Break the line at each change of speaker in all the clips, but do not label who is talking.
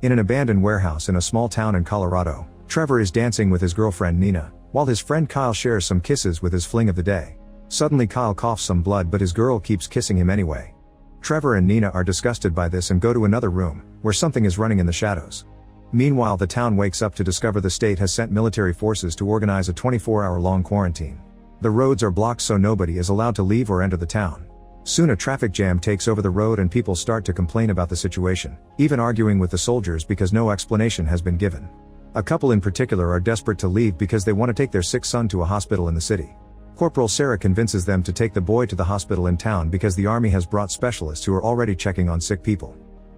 In an abandoned warehouse in a small town in Colorado, Trevor is dancing with his girlfriend Nina, while his friend Kyle shares some kisses with his fling of the day. Suddenly Kyle coughs some blood, but his girl keeps kissing him anyway. Trevor and Nina are disgusted by this and go to another room, where something is running in the shadows. Meanwhile, the town wakes up to discover the state has sent military forces to organize a 24-hour-long quarantine. The roads are blocked so nobody is allowed to leave or enter the town. Soon a traffic jam takes over the road and people start to complain about the situation, even arguing with the soldiers because no explanation has been given. A couple in particular are desperate to leave because they want to take their sick son to a hospital in the city. Corporal Sarah convinces them to take the boy to the hospital in town because the army has brought specialists who are already checking on sick people.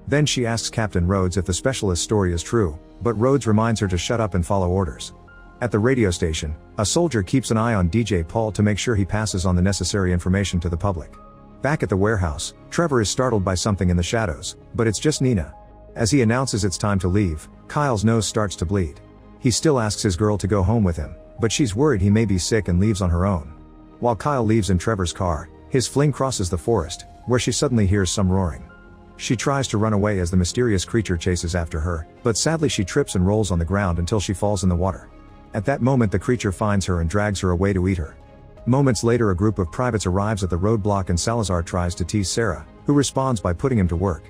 Then she asks Captain Rhodes if the specialist's story is true, but Rhodes reminds her to shut up and follow orders. At the radio station, a soldier keeps an eye on DJ Paul to make sure he passes on the necessary information to the public. Back at the warehouse, Trevor is startled by something in the shadows, but it's just Nina. As he announces it's time to leave, Kyle's nose starts to bleed. He still asks his girl to go home with him, but she's worried he may be sick and leaves on her own. While Kyle leaves in Trevor's car, his fling crosses the forest, where she suddenly hears some roaring. She tries to run away as the mysterious creature chases after her, but sadly she trips and rolls on the ground until she falls in the water. At that moment the creature finds her and drags her away to eat her. Moments later a group of privates arrives at the roadblock and Salazar tries to tease Sarah, who responds by putting him to work.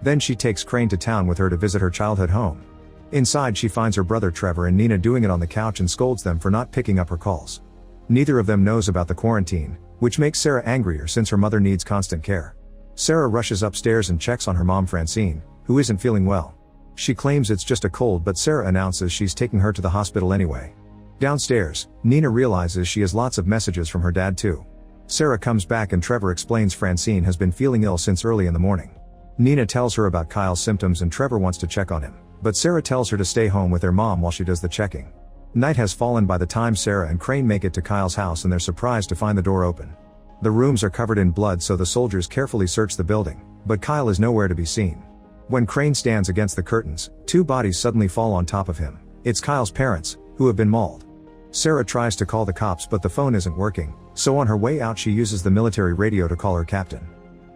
Then she takes Crane to town with her to visit her childhood home. Inside she finds her brother Trevor and Nina doing it on the couch and scolds them for not picking up her calls. Neither of them knows about the quarantine, which makes Sarah angrier since her mother needs constant care. Sarah rushes upstairs and checks on her mom Francine, who isn't feeling well. She claims it's just a cold, but Sarah announces she's taking her to the hospital anyway. Downstairs, Nina realizes she has lots of messages from her dad too. Sarah comes back and Trevor explains Francine has been feeling ill since early in the morning. Nina tells her about Kyle's symptoms and Trevor wants to check on him, but Sarah tells her to stay home with their mom while she does the checking. Night has fallen by the time Sarah and Crane make it to Kyle's house and they're surprised to find the door open. The rooms are covered in blood, so the soldiers carefully search the building, but Kyle is nowhere to be seen. When Crane stands against the curtains, two bodies suddenly fall on top of him. It's Kyle's parents, who have been mauled. Sarah tries to call the cops but the phone isn't working, so on her way out she uses the military radio to call her captain.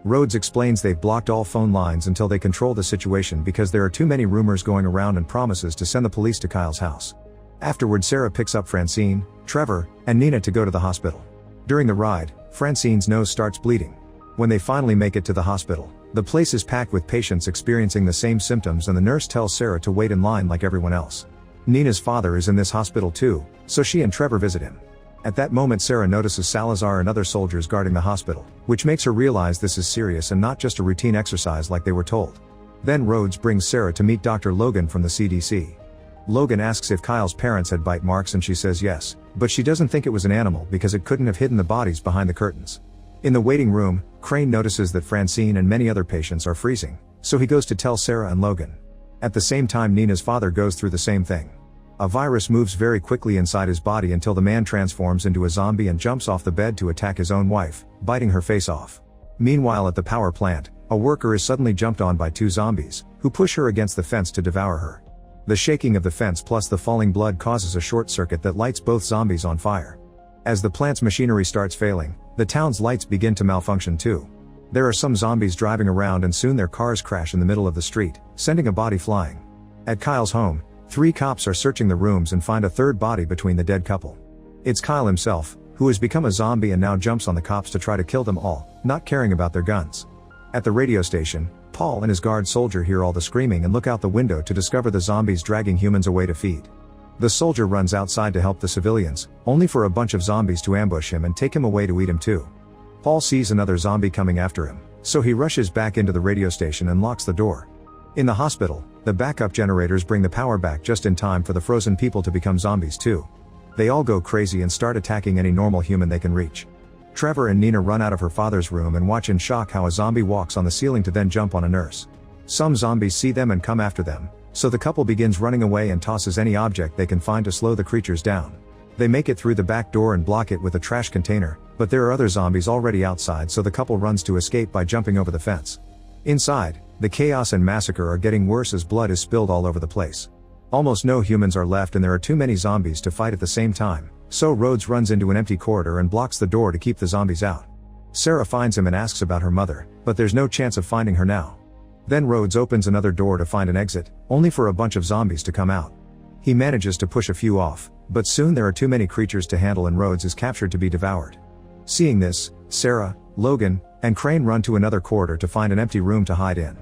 Rhodes explains they've blocked all phone lines until they control the situation because there are too many rumors going around and promises to send the police to Kyle's house. Afterward Sarah picks up Francine, Trevor, and Nina to go to the hospital. During the ride, Francine's nose starts bleeding. When they finally make it to the hospital, the place is packed with patients experiencing the same symptoms and the nurse tells Sarah to wait in line like everyone else. Nina's father is in this hospital too, so she and Trevor visit him. At that moment Sarah notices Salazar and other soldiers guarding the hospital, which makes her realize this is serious and not just a routine exercise like they were told. Then Rhodes brings Sarah to meet Dr. Logan from the CDC. Logan asks if Kyle's parents had bite marks and she says yes, but she doesn't think it was an animal because it couldn't have hidden the bodies behind the curtains. In the waiting room, Crane notices that Francine and many other patients are freezing, so he goes to tell Sarah and Logan. At the same time Nina's father goes through the same thing. A virus moves very quickly inside his body until the man transforms into a zombie and jumps off the bed to attack his own wife, biting her face off. Meanwhile at the power plant, a worker is suddenly jumped on by two zombies, who push her against the fence to devour her. The shaking of the fence plus the falling blood causes a short circuit that lights both zombies on fire. As the plant's machinery starts failing, the town's lights begin to malfunction too. There are some zombies driving around and soon their cars crash in the middle of the street, sending a body flying. At Kyle's home, 3 cops are searching the rooms and find a third body between the dead couple. It's Kyle himself, who has become a zombie and now jumps on the cops to try to kill them all, not caring about their guns. At the radio station, Paul and his guard soldier hear all the screaming and look out the window to discover the zombies dragging humans away to feed. The soldier runs outside to help the civilians, only for a bunch of zombies to ambush him and take him away to eat him too. Paul sees another zombie coming after him, so he rushes back into the radio station and locks the door. In the hospital, the backup generators bring the power back just in time for the frozen people to become zombies too. They all go crazy and start attacking any normal human they can reach. Trevor and Nina run out of her father's room and watch in shock how a zombie walks on the ceiling to then jump on a nurse. Some zombies see them and come after them, so the couple begins running away and tosses any object they can find to slow the creatures down. They make it through the back door and block it with a trash container, but there are other zombies already outside, so the couple runs to escape by jumping over the fence. Inside, the chaos and massacre are getting worse as blood is spilled all over the place. Almost no humans are left and there are too many zombies to fight at the same time, so Rhodes runs into an empty corridor and blocks the door to keep the zombies out. Sarah finds him and asks about her mother, but there's no chance of finding her now. Then Rhodes opens another door to find an exit, only for a bunch of zombies to come out. He manages to push a few off, but soon there are too many creatures to handle and Rhodes is captured to be devoured. Seeing this, Sarah, Logan, and Crane run to another corridor to find an empty room to hide in.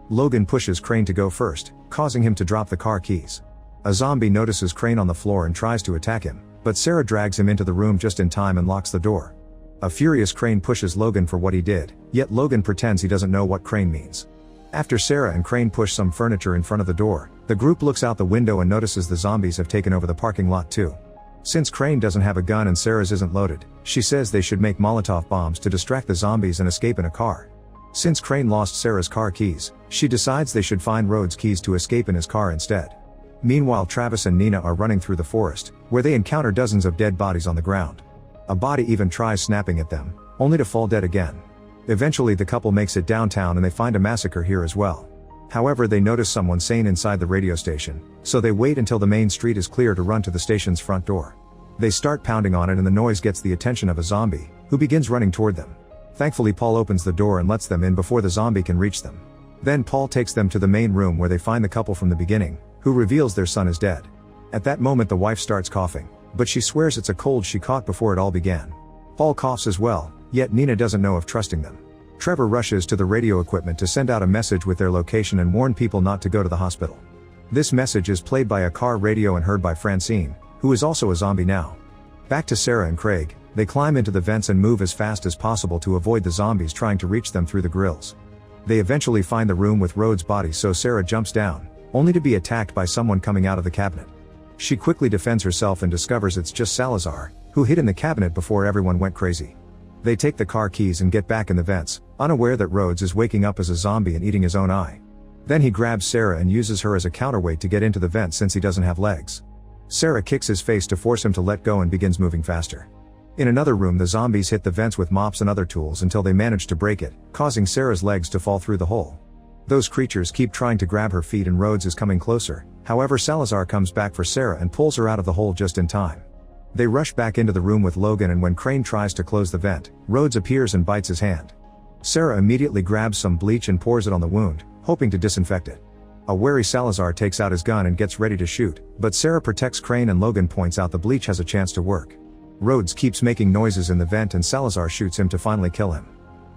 Logan pushes Crane to go first, causing him to drop the car keys. A zombie notices Crane on the floor and tries to attack him, but Sarah drags him into the room just in time and locks the door. A furious Crane pushes Logan for what he did, yet Logan pretends he doesn't know what Crane means. After Sarah and Crane push some furniture in front of the door, the group looks out the window and notices the zombies have taken over the parking lot too. Since Crane doesn't have a gun and Sarah's isn't loaded, she says they should make Molotov bombs to distract the zombies and escape in a car. Since Crane lost Sarah's car keys, she decides they should find Rhodes' keys to escape in his car instead. Meanwhile, Travis and Nina are running through the forest, where they encounter dozens of dead bodies on the ground. A body even tries snapping at them, only to fall dead again. Eventually the couple makes it downtown and they find a massacre here as well. However, they notice someone sane inside the radio station, so they wait until the main street is clear to run to the station's front door. They start pounding on it and the noise gets the attention of a zombie, who begins running toward them. Thankfully, Paul opens the door and lets them in before the zombie can reach them. Then Paul takes them to the main room where they find the couple from the beginning, who reveals their son is dead. At that moment the wife starts coughing, but she swears it's a cold she caught before it all began. Paul coughs as well, yet Nina doesn't know if trusting them. Trevor rushes to the radio equipment to send out a message with their location and warn people not to go to the hospital. This message is played by a car radio and heard by Francine, who is also a zombie now. Back to Sarah and Craig, they climb into the vents and move as fast as possible to avoid the zombies trying to reach them through the grills. They eventually find the room with Rhodes' body, so Sarah jumps down, only to be attacked by someone coming out of the cabinet. She quickly defends herself and discovers it's just Salazar, who hid in the cabinet before everyone went crazy. They take the car keys and get back in the vents, unaware that Rhodes is waking up as a zombie and eating his own eye. Then he grabs Sarah and uses her as a counterweight to get into the vent since he doesn't have legs. Sarah kicks his face to force him to let go and begins moving faster. In another room, the zombies hit the vents with mops and other tools until they manage to break it, causing Sarah's legs to fall through the hole. Those creatures keep trying to grab her feet and Rhodes is coming closer, however Salazar comes back for Sarah and pulls her out of the hole just in time. They rush back into the room with Logan and when Crane tries to close the vent, Rhodes appears and bites his hand. Sarah immediately grabs some bleach and pours it on the wound, hoping to disinfect it. A wary Salazar takes out his gun and gets ready to shoot, but Sarah protects Crane and Logan points out the bleach has a chance to work. Rhodes keeps making noises in the vent and Salazar shoots him to finally kill him.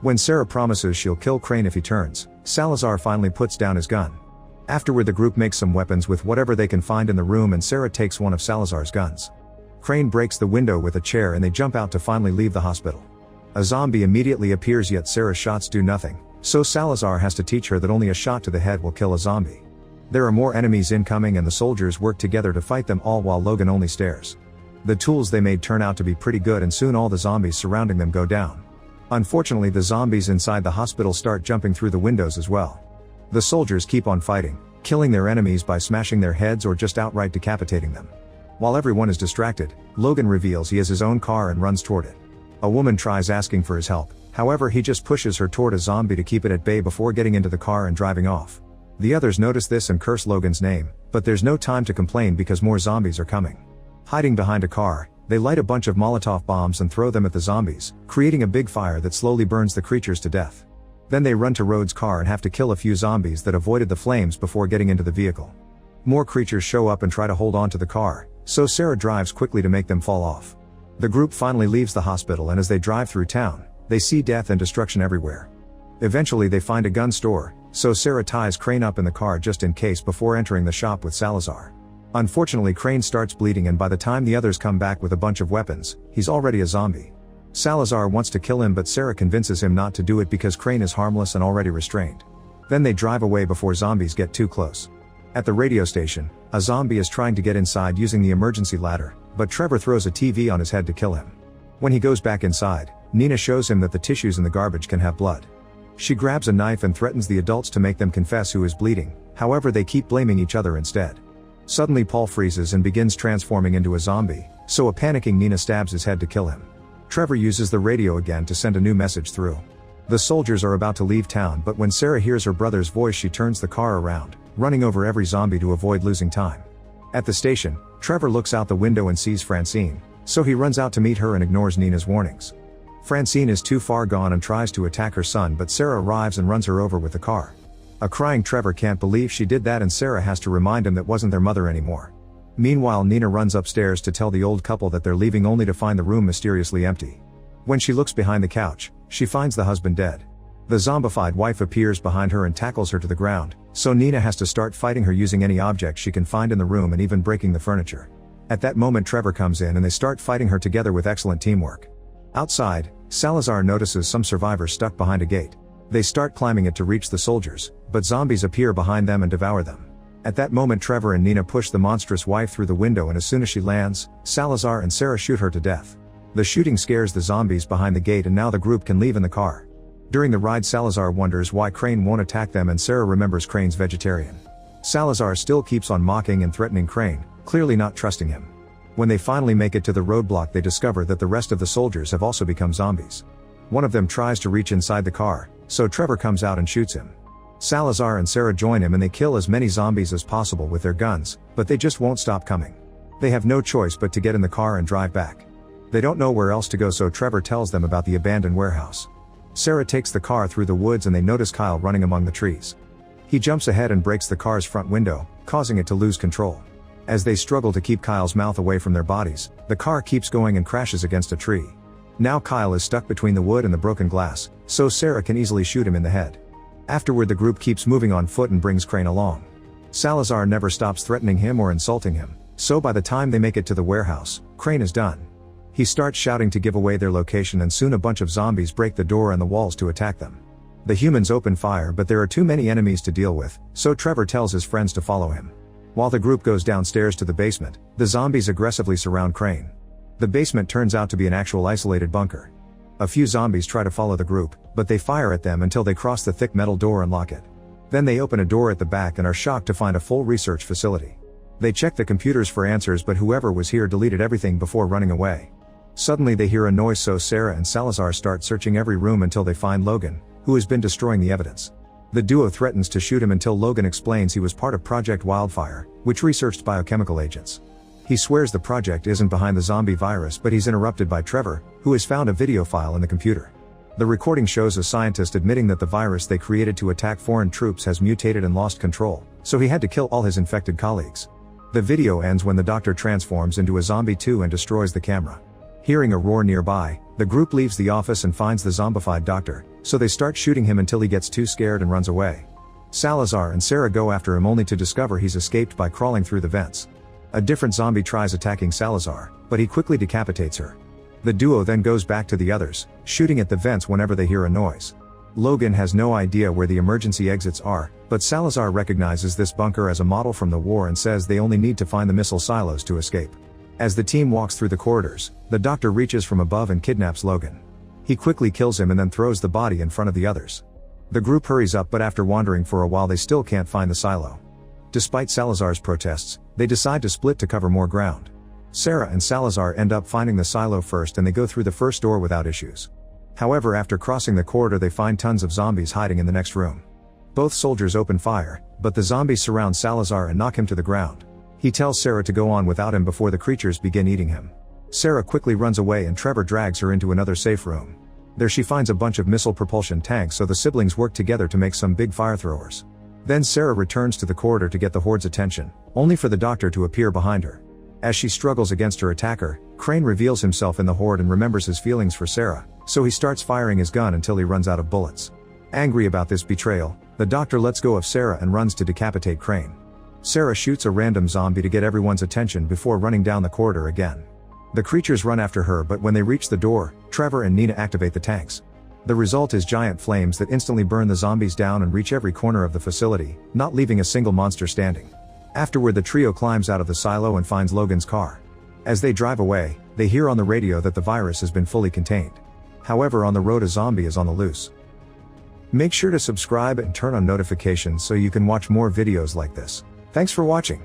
When Sarah promises she'll kill Crane if he turns, Salazar finally puts down his gun. Afterward, the group makes some weapons with whatever they can find in the room and Sarah takes one of Salazar's guns. Crane breaks the window with a chair and they jump out to finally leave the hospital. A zombie immediately appears, yet Sarah's shots do nothing, so Salazar has to teach her that only a shot to the head will kill a zombie. There are more enemies incoming and the soldiers work together to fight them all while Logan only stares. The tools they made turn out to be pretty good and soon all the zombies surrounding them go down. Unfortunately, the zombies inside the hospital start jumping through the windows as well. The soldiers keep on fighting, killing their enemies by smashing their heads or just outright decapitating them. While everyone is distracted, Logan reveals he has his own car and runs toward it. A woman tries asking for his help, however he just pushes her toward a zombie to keep it at bay before getting into the car and driving off. The others notice this and curse Logan's name, but there's no time to complain because more zombies are coming. Hiding behind a car, they light a bunch of Molotov bombs and throw them at the zombies, creating a big fire that slowly burns the creatures to death. Then they run to Rhodes' car and have to kill a few zombies that avoided the flames before getting into the vehicle. More creatures show up and try to hold on to the car, so Sarah drives quickly to make them fall off. The group finally leaves the hospital and as they drive through town, they see death and destruction everywhere. Eventually they find a gun store, so Sarah ties Crane up in the car just in case before entering the shop with Salazar. Unfortunately, Crane starts bleeding and by the time the others come back with a bunch of weapons, he's already a zombie. Salazar wants to kill him but Sarah convinces him not to do it because Crane is harmless and already restrained. Then they drive away before zombies get too close. At the radio station, a zombie is trying to get inside using the emergency ladder, but Trevor throws a TV on his head to kill him. When he goes back inside, Nina shows him that the tissues in the garbage can have blood. She grabs a knife and threatens the adults to make them confess who is bleeding, however they keep blaming each other instead. Suddenly Paul freezes and begins transforming into a zombie, so a panicking Nina stabs his head to kill him. Trevor uses the radio again to send a new message through. The soldiers are about to leave town, but when Sarah hears her brother's voice she turns the car around, running over every zombie to avoid losing time. At the station, Trevor looks out the window and sees Francine, so he runs out to meet her and ignores Nina's warnings. Francine is too far gone and tries to attack her son, but Sarah arrives and runs her over with the car. A crying Trevor can't believe she did that, and Sarah has to remind him that wasn't their mother anymore. Meanwhile, Nina runs upstairs to tell the old couple that they're leaving, only to find the room mysteriously empty. When she looks behind the couch, she finds the husband dead. The zombified wife appears behind her and tackles her to the ground, so Nina has to start fighting her using any object she can find in the room and even breaking the furniture. At that moment, Trevor comes in and they start fighting her together with excellent teamwork. Outside, Salazar notices some survivors stuck behind a gate. They start climbing it to reach the soldiers, but zombies appear behind them and devour them. At that moment, Trevor and Nina push the monstrous wife through the window, and as soon as she lands, Salazar and Sarah shoot her to death. The shooting scares the zombies behind the gate, and now the group can leave in the car. During the ride, Salazar wonders why Crane won't attack them, and Sarah remembers Crane's vegetarian. Salazar still keeps on mocking and threatening Crane, clearly not trusting him. When they finally make it to the roadblock, they discover that the rest of the soldiers have also become zombies. One of them tries to reach inside the car, so Trevor comes out and shoots him. Salazar and Sarah join him and they kill as many zombies as possible with their guns, but they just won't stop coming. They have no choice but to get in the car and drive back. They don't know where else to go, so Trevor tells them about the abandoned warehouse. Sarah takes the car through the woods and they notice Kyle running among the trees. He jumps ahead and breaks the car's front window, causing it to lose control. As they struggle to keep Kyle's mouth away from their bodies, the car keeps going and crashes against a tree. Now Kyle is stuck between the wood and the broken glass, so Sarah can easily shoot him in the head. Afterward, the group keeps moving on foot and brings Crane along. Salazar never stops threatening him or insulting him, so by the time they make it to the warehouse, Crane is done. He starts shouting to give away their location, and soon a bunch of zombies break the door and the walls to attack them. The humans open fire, but there are too many enemies to deal with, so Trevor tells his friends to follow him. While the group goes downstairs to the basement, the zombies aggressively surround Crane. The basement turns out to be an actual isolated bunker. A few zombies try to follow the group, but they fire at them until they cross the thick metal door and lock it. Then they open a door at the back and are shocked to find a full research facility. They check the computers for answers, but whoever was here deleted everything before running away. Suddenly they hear a noise, so Sarah and Salazar start searching every room until they find Logan, who has been destroying the evidence. The duo threatens to shoot him until Logan explains he was part of Project Wildfire, which researched biochemical agents. He swears the project isn't behind the zombie virus, but he's interrupted by Trevor, who has found a video file in the computer. The recording shows a scientist admitting that the virus they created to attack foreign troops has mutated and lost control, so he had to kill all his infected colleagues. The video ends when the doctor transforms into a zombie too and destroys the camera. Hearing a roar nearby, the group leaves the office and finds the zombified doctor, so they start shooting him until he gets too scared and runs away. Salazar and Sarah go after him, only to discover he's escaped by crawling through the vents. A different zombie tries attacking Salazar, but he quickly decapitates her. The duo then goes back to the others, shooting at the vents whenever they hear a noise. Logan has no idea where the emergency exits are, but Salazar recognizes this bunker as a model from the war and says they only need to find the missile silos to escape. As the team walks through the corridors, the doctor reaches from above and kidnaps Logan. He quickly kills him and then throws the body in front of the others. The group hurries up, but after wandering for a while they still can't find the silo. Despite Salazar's protests, they decide to split to cover more ground. Sarah and Salazar end up finding the silo first and they go through the first door without issues. However, after crossing the corridor they find tons of zombies hiding in the next room. Both soldiers open fire, but the zombies surround Salazar and knock him to the ground. He tells Sarah to go on without him before the creatures begin eating him. Sarah quickly runs away and Trevor drags her into another safe room. There she finds a bunch of missile propulsion tanks, so the siblings work together to make some big fire throwers. Then Sarah returns to the corridor to get the Horde's attention, only for the doctor to appear behind her. As she struggles against her attacker, Crane reveals himself in the Horde and remembers his feelings for Sarah, so he starts firing his gun until he runs out of bullets. Angry about this betrayal, the doctor lets go of Sarah and runs to decapitate Crane. Sarah shoots a random zombie to get everyone's attention before running down the corridor again. The creatures run after her, but when they reach the door, Trevor and Nina activate the tanks. The result is giant flames that instantly burn the zombies down and reach every corner of the facility, not leaving a single monster standing. Afterward, the trio climbs out of the silo and finds Logan's car. As they drive away, they hear on the radio that the virus has been fully contained. However, on the road a zombie is on the loose. Make sure to subscribe and turn on notifications so you can watch more videos like this. Thanks for watching.